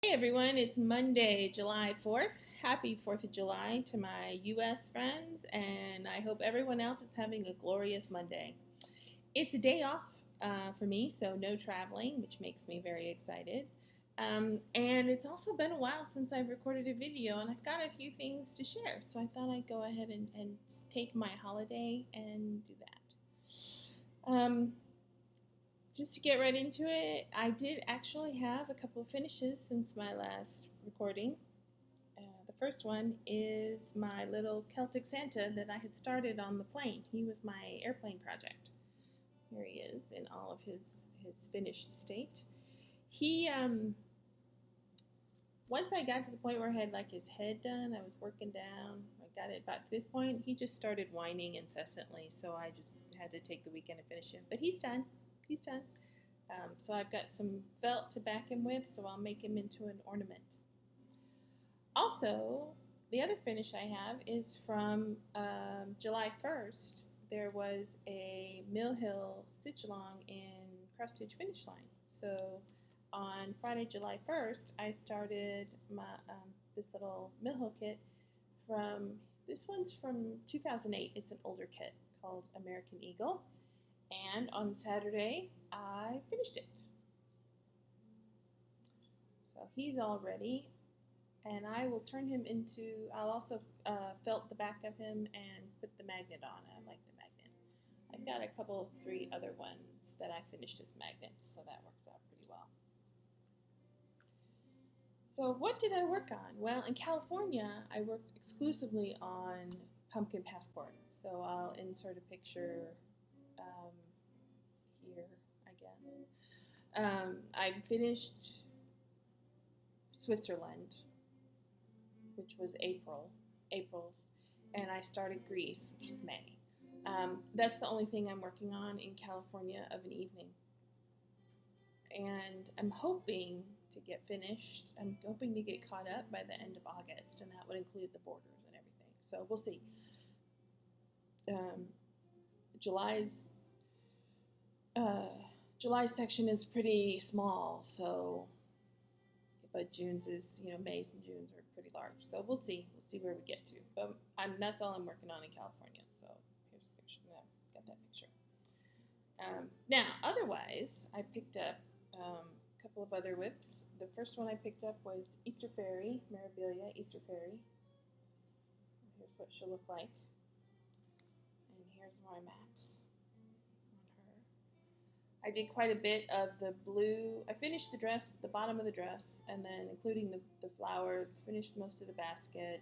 Hey everyone, it's Monday, July 4th. Happy 4th of July to my US friends, and I hope everyone else is having a glorious Monday. It's a day off for me, so no traveling, which makes me very excited. And it's also been a while since I've recorded a video, and I've got a few things to share, so I thought I'd go ahead and take my holiday and do that. Just to get right into it, I did actually have a couple of finishes since my last recording. The first one is my little Celtic Santa that I had started on the plane. He was my airplane project. Here he is in all of his finished state. He Once I got to the point where I had like his head done, I was working down. I got it about this point. He just started whining incessantly, so I just had to take the weekend to finish him. But he's done. He's done. So I've got some felt to back him with, so I'll make him into an ornament. Also, the other finish I have is from July 1st. There was a Mill Hill stitch along in Cross Stitch Finish Line. So on Friday, July 1st, I started this little Mill Hill kit this one's from 2008. It's an older kit called American Eagle. And on Saturday, I finished it. So he's all ready, and I will turn him into, I'll also felt the back of him and put the magnet on. I like the magnet. I've got three other ones that I finished as magnets, so that works out pretty well. So what did I work on? Well, in California, I worked exclusively on Pumpkin Passport. So I'll insert a picture here, I guess. I finished Switzerland, which was April's, and I started Greece, which is May. That's the only thing I'm working on in California of an evening. And I'm hoping to get finished. I'm hoping to get caught up by the end of August, and that would include the borders and everything. So we'll see. July's section is pretty small, so but June's is, May's and June's are pretty large. So we'll see. We'll see where we get to. But that's all I'm working on in California. So here's a picture. Got that picture. Now, otherwise, I picked up a couple of other whips. The first one I picked up was Easter Fairy, Mirabilia Easter Fairy. Here's what she'll look like. And here's where I'm at on her. I did quite a bit of the blue. I finished the dress, the bottom of the dress, and then including the flowers, finished most of the basket.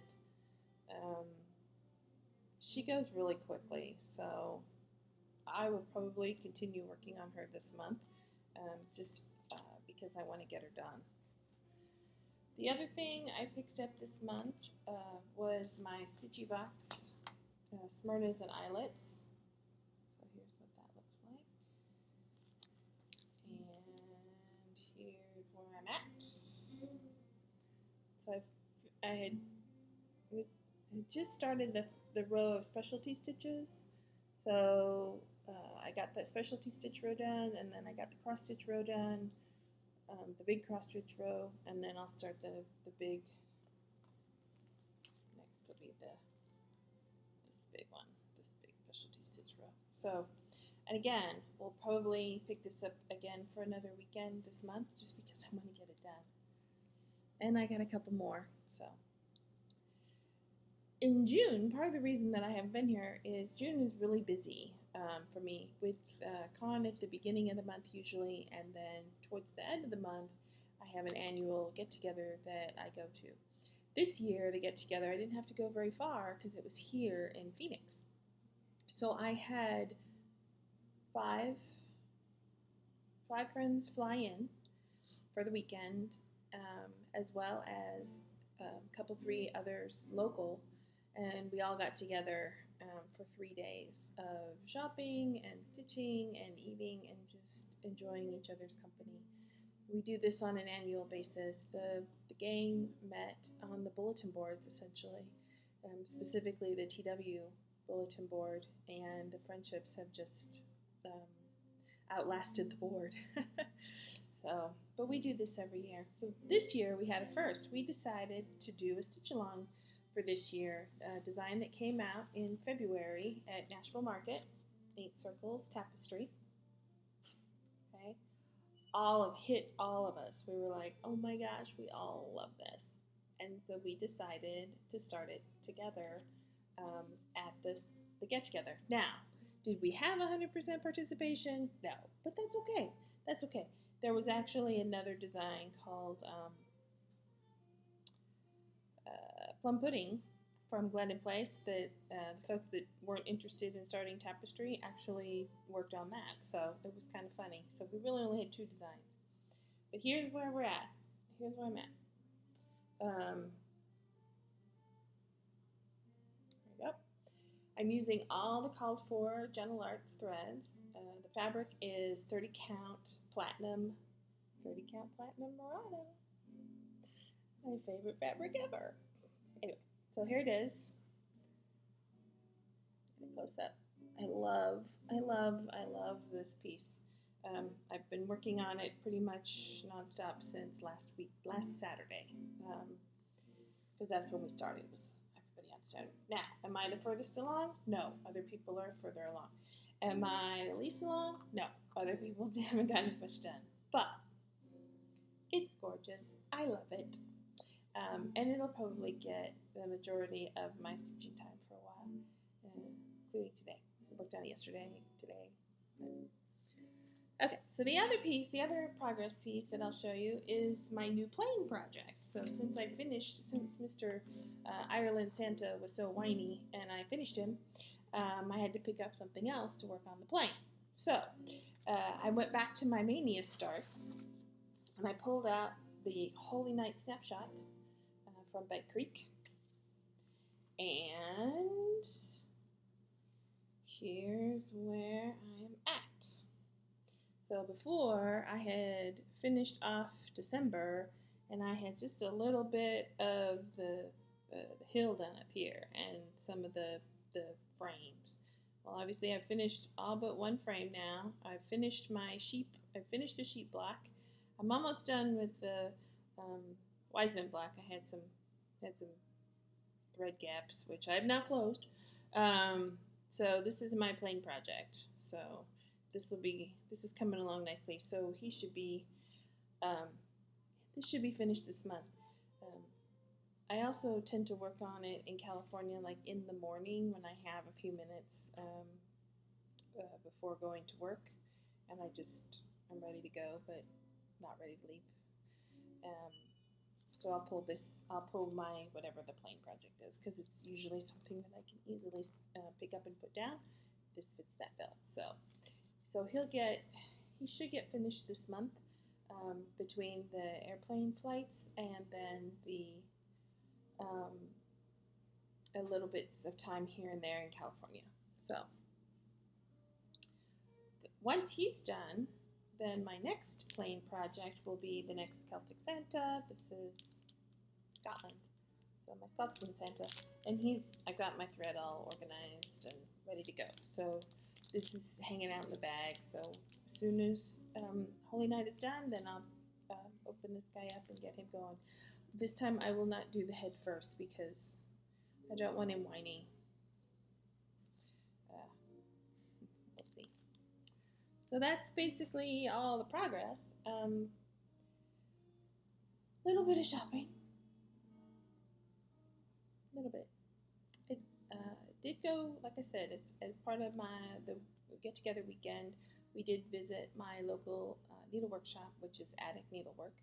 She goes really quickly, so I will probably continue working on her this month, just because I want to get her done. The other thing I picked up this month was my Stitchy Box Smyrnas and Eyelets. So here's what that looks like. And here's where I'm at. So I had just started the row of specialty stitches. So I got that specialty stitch row done, and then I got the cross stitch row done, the big cross stitch row, and then I'll start the big, next will be this big one, this big specialty stitch row. So, and again, we'll probably pick this up again for another weekend this month, just because I want to get it done. And I got a couple more, so. In June, part of the reason that I haven't been here is June is really busy for me with con at the beginning of the month usually, and then towards the end of the month, I have an annual get-together that I go to. This year, the get-together, I didn't have to go very far because it was here in Phoenix. So I had five friends fly in for the weekend, as well as three others local. And we all got together for 3 days of shopping and stitching and eating and just enjoying each other's company. We do this on an annual basis. The gang met on the bulletin boards, essentially, specifically the TW bulletin board, and the friendships have just outlasted the board. So, but we do this every year. So this year we had a first. We decided to do a stitch along for this year. A design that came out in February at Nashville Market, 8 Circles Tapestry. Okay, hit all of us. We were like, oh my gosh, we all love this, and so we decided to start it together at the get together. Now, did we have 100% participation? No, but that's okay. That's okay. There was actually another design called Plum Pudding from Glendon Place that the folks that weren't interested in starting tapestry actually worked on that. So it was kind of funny. So we really only had 2 designs. But here's where we're at. Here's where I'm at. There we go. I'm using all the called for Gentle Arts threads. The fabric is 30 count platinum Murano. My favorite fabric ever. Anyway, so here it is. Close up. I love this piece. I've been working on it pretty much nonstop since last Saturday, because that's when we started. Was everybody on Saturday? Now, am I the furthest along? No, other people are further along. Am I the least along? No, other people haven't gotten as much done. But it's gorgeous. I love it, and it'll probably get the majority of my stitching time for a while, including today. I worked on it yesterday, today. Okay, so the other progress piece that I'll show you is my new plane project. So since Mr. Ireland Santa was so whiny and I finished him, I had to pick up something else to work on the plane. So I went back to my Mania starts and I pulled out the Holy Night snapshot from Bed Creek. And here's where I am at. So before, I had finished off December, and I had just a little bit of the hill done up here, and some of the frames. Well, obviously, I've finished all but one frame now. I've finished the sheep block. I'm almost done with the Wiseman block. I had some thread gaps, which I've now closed. So this is my plane project. So this is coming along nicely. So he should be, this should be finished this month. I also tend to work on it in California, like in the morning when I have a few minutes before going to work, and I'm ready to go, but not ready to leave. So I'll pull my whatever the plane project is, because it's usually something that I can easily pick up and put down. This fits that bill. So he should get finished this month, between the airplane flights and then the a little bits of time here and there in California. So once he's done, then my next plane project will be the next Celtic Santa. This is Scotland. So my Scotland Santa. And I got my thread all organized and ready to go. So this is hanging out in the bag. So as soon as Holy Night is done, then I'll open this guy up and get him going. This time I will not do the head first because I don't want him whining. We'll see. So that's basically all the progress. Little bit of shopping. A little bit. It did go, like I said, as part of the get-together weekend, we did visit my local needlework shop, which is Attic Needlework.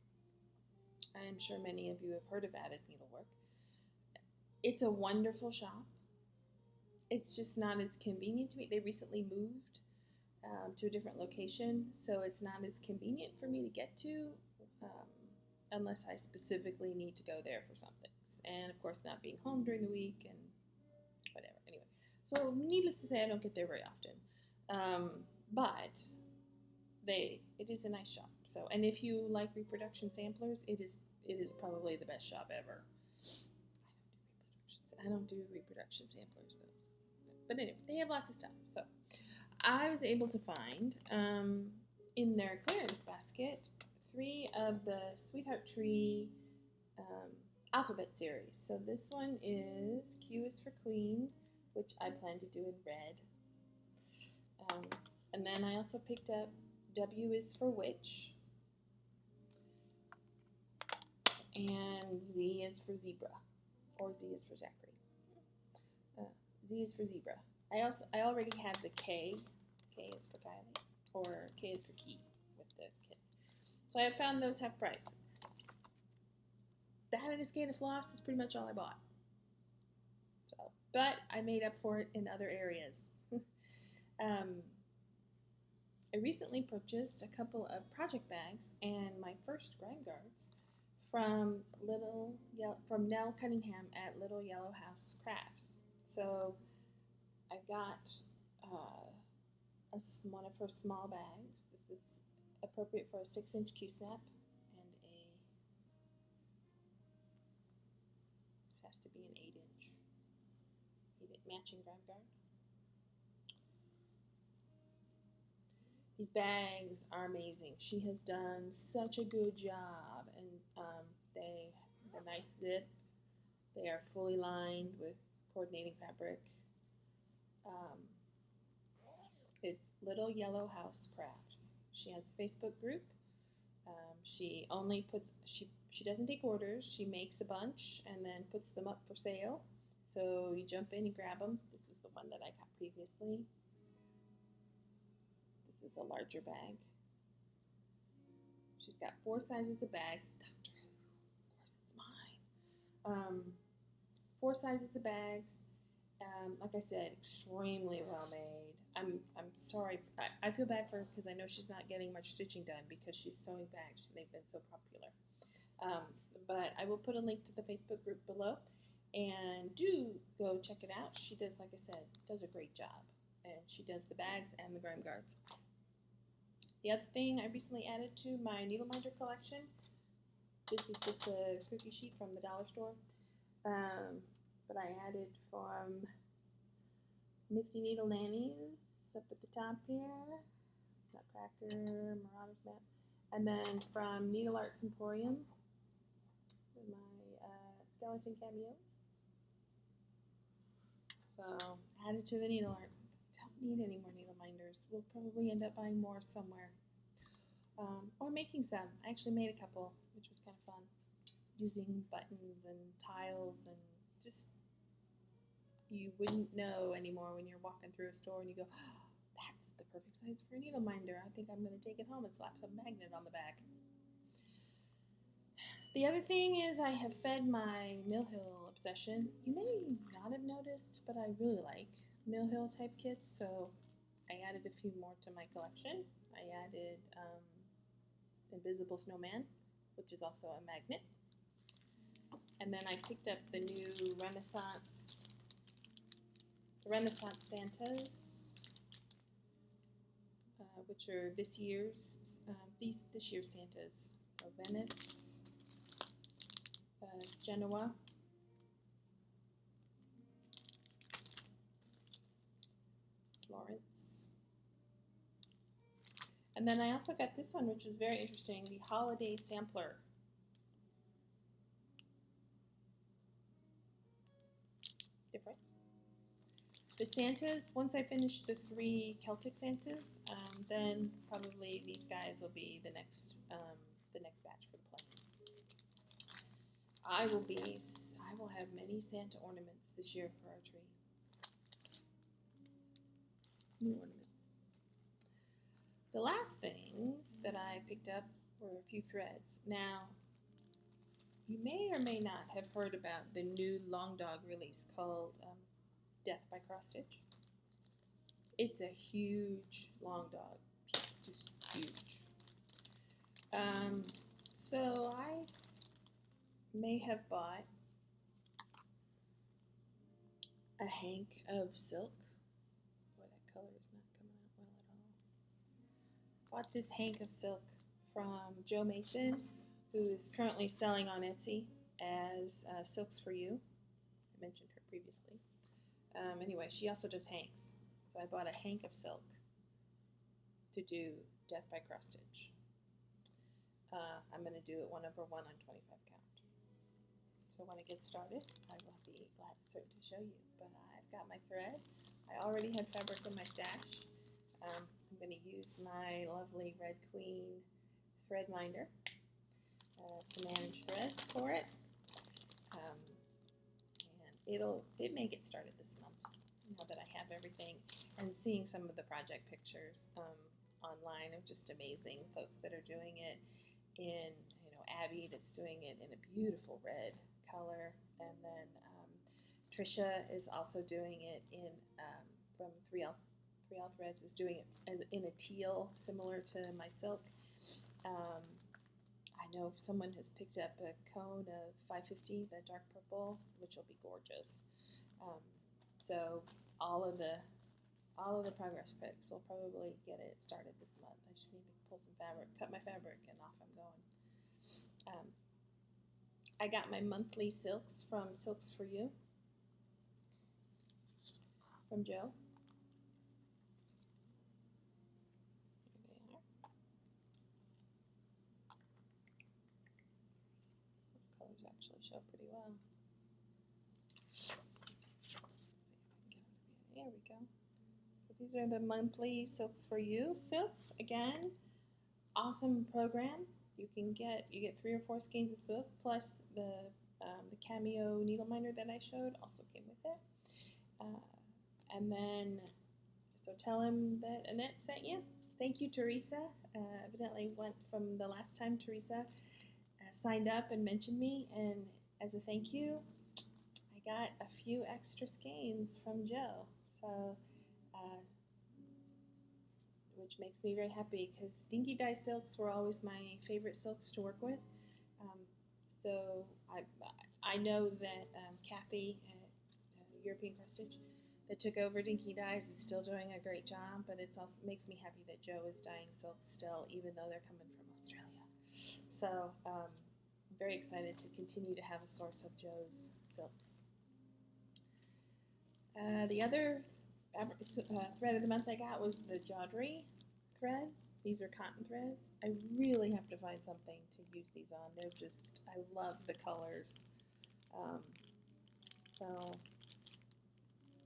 I'm sure many of you have heard of Attic Needlework. It's a wonderful shop. It's just not as convenient to me. They recently moved to a different location, so it's not as convenient for me to get to unless I specifically need to go there for something. And of course, not being home during the week and whatever. Anyway, so needless to say, I don't get there very often. But it is a nice shop. So, and if you like reproduction samplers, it is probably the best shop ever. I don't do reproduction samplers though. But anyway, they have lots of stuff. So I was able to find in their clearance basket 3 of the Sweetheart Tree alphabet series. So this one is Q is for Queen, which I plan to do in red. And then I also picked up W is for Witch, and Z is for Zebra, or Z is for Zachary. Z is for Zebra. I already have the K. K is for Kylie, or K is for Key with the kids. So I have found those half price. That and a skein of floss is pretty much all I bought. So, but I made up for it in other areas. I recently purchased a couple of project bags and my first grime guards from Nell Cunningham at Little Yellow House Crafts. So I got one of her small bags. This is appropriate for a 6-inch Q-snap, and this has to be an 8-inch matching grime guard. These bags are amazing. She has done such a good job, and the nice zip. They are fully lined with coordinating fabric. It's Little Yellow House Crafts. She has a Facebook group. She only puts she doesn't take orders. She makes a bunch and then puts them up for sale. So you jump in, you grab them. This was the one that I got previously. This is a larger bag. She's got 4 sizes of bags. Doctor, of course it's mine. 4 sizes of bags. Like I said, extremely well made. I'm sorry. I feel bad for her because I know she's not getting much stitching done because she's sewing bags. They've been so popular. But I will put a link to the Facebook group below, and do go check it out. She does, like I said, does a great job, and she does the bags and the grime guards. The other thing I recently added to my needle minder collection. This is just a cookie sheet from the dollar store. But I added from Nifty Needle Nannies up at the top here, Nutcracker, Marauder's Map, and then from Needle Arts Emporium, my skeleton cameo. So added to the needle art. Don't need any more needle minders. We'll probably end up buying more somewhere, or making some. I actually made a couple, which was kind of fun, using buttons and tiles and just. You wouldn't know anymore when you're walking through a store and you go, oh, that's the perfect size for a needle minder. I think I'm going to take it home and slap a magnet on the back. The other thing is I have fed my Mill Hill obsession. You may not have noticed, but I really like Mill Hill type kits, so I added a few more to my collection. I added Invisible Snowman, which is also a magnet. And then I picked up the new Renaissance Santas, which are this year's Santas. So Venice, Genoa, Florence, and then I also got this one, which was very interesting, the Holiday Sampler. Different. The Santas, once I finish the 3 Celtic Santas, then probably these guys will be the next batch for the play. I will have many Santa ornaments this year for our tree. New ornaments. The last things that I picked up were a few threads. Now, you may or may not have heard about the new Long Dog release called Death by Cross Stitch. It's a huge Long Dog piece, just huge. So I may have bought a hank of silk. Boy, that color is not coming out well at all. Bought this hank of silk from Jo Mason, who is currently selling on Etsy as Silks for You. I mentioned her previously. Anyway, she also does hanks. So I bought a hank of silk to do Death by Cross Stitch. I'm going to do it 1/1 on 25 count. So when it gets started, I will be glad to show you. But I've got my thread. I already had fabric in my stash. I'm going to use my lovely Red Queen thread minder to manage threads for it. And it may get started this month now that I have everything, and seeing some of the project pictures online are just amazing. Folks that are doing it in, Abby that's doing it in a beautiful red color, and then Trisha is also doing it in from 3L Threads is doing it in a teal similar to my silk. I know someone has picked up a cone of 550, the dark purple, which will be gorgeous. So all of the progress pics will probably get it started this month. I just need to pull some fabric, cut my fabric, and off I'm going. I got my monthly silks from Silks for You from Joe. Here they are. Those colors actually show pretty well. There we go. So these are the monthly Silks for You silks. Again, awesome program. You get 3 or 4 skeins of silk plus the cameo needle minder that I showed also came with it. And then, so tell him that Annette sent you. Thank you, Teresa. Evidently went from the last time Teresa signed up and mentioned me, and as a thank you, I got a few extra skeins from Joe. So, which makes me very happy because dinky dye silks were always my favorite silks to work with. So I know that Kathy at European Prestige that took over Dinky Dyes is still doing a great job, but it also makes me happy that Joe is dyeing silks still, even though they're coming from Australia. So I'm very excited to continue to have a source of Joe's silks. The other thread of the month I got was the Jodry threads. These are cotton threads. I really have to find something to use these on. They're just, I love the colors. So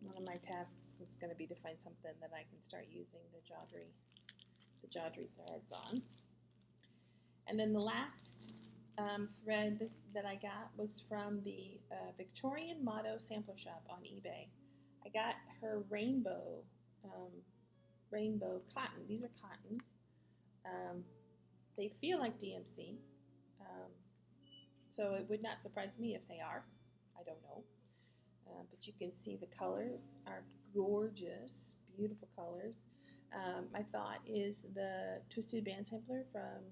one of my tasks is going to be to find something that I can start using the Jodry threads on. And then the last thread that I got was from the Victorian Motto Sampler Shop on eBay. I got her rainbow cotton. These are cottons. They feel like DMC, so it would not surprise me if they are. I don't know. But you can see the colors are gorgeous, beautiful colors. My thought is the Twisted Band Sampler from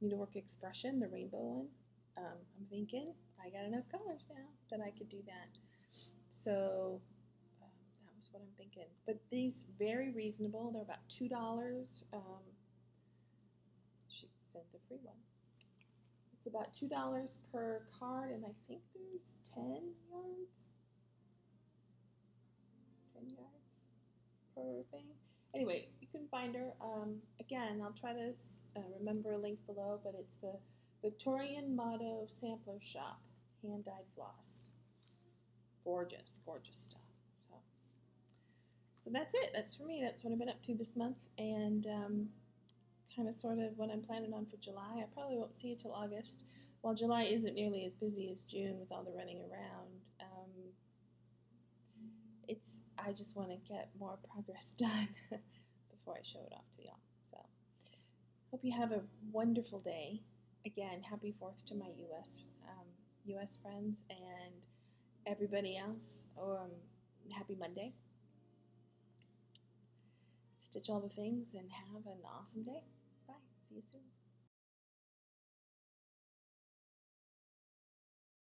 Needlework Expression, the rainbow one. I'm thinking I got enough colors now that I could do that. So that was what I'm thinking. But these very reasonable. They're about $2. She sent the free one. It's about $2 per card, and I think there's 10 yards. 10 yards per thing. Anyway, you can find her. Again, I'll try to remember a link below, but it's the Victorian Motto Sampler Shop, hand-dyed floss. Gorgeous, gorgeous stuff. So that's it. That's for me. That's what I've been up to this month, and kind of sort of what I'm planning on for July. I probably won't see you till August. While July isn't nearly as busy as June with all the running around, I just want to get more progress done before I show it off to y'all. So hope you have a wonderful day. Again, happy 4th to my U.S. friends and everybody else. Happy Monday. Stitch all the things and have an awesome day. Bye. See you soon.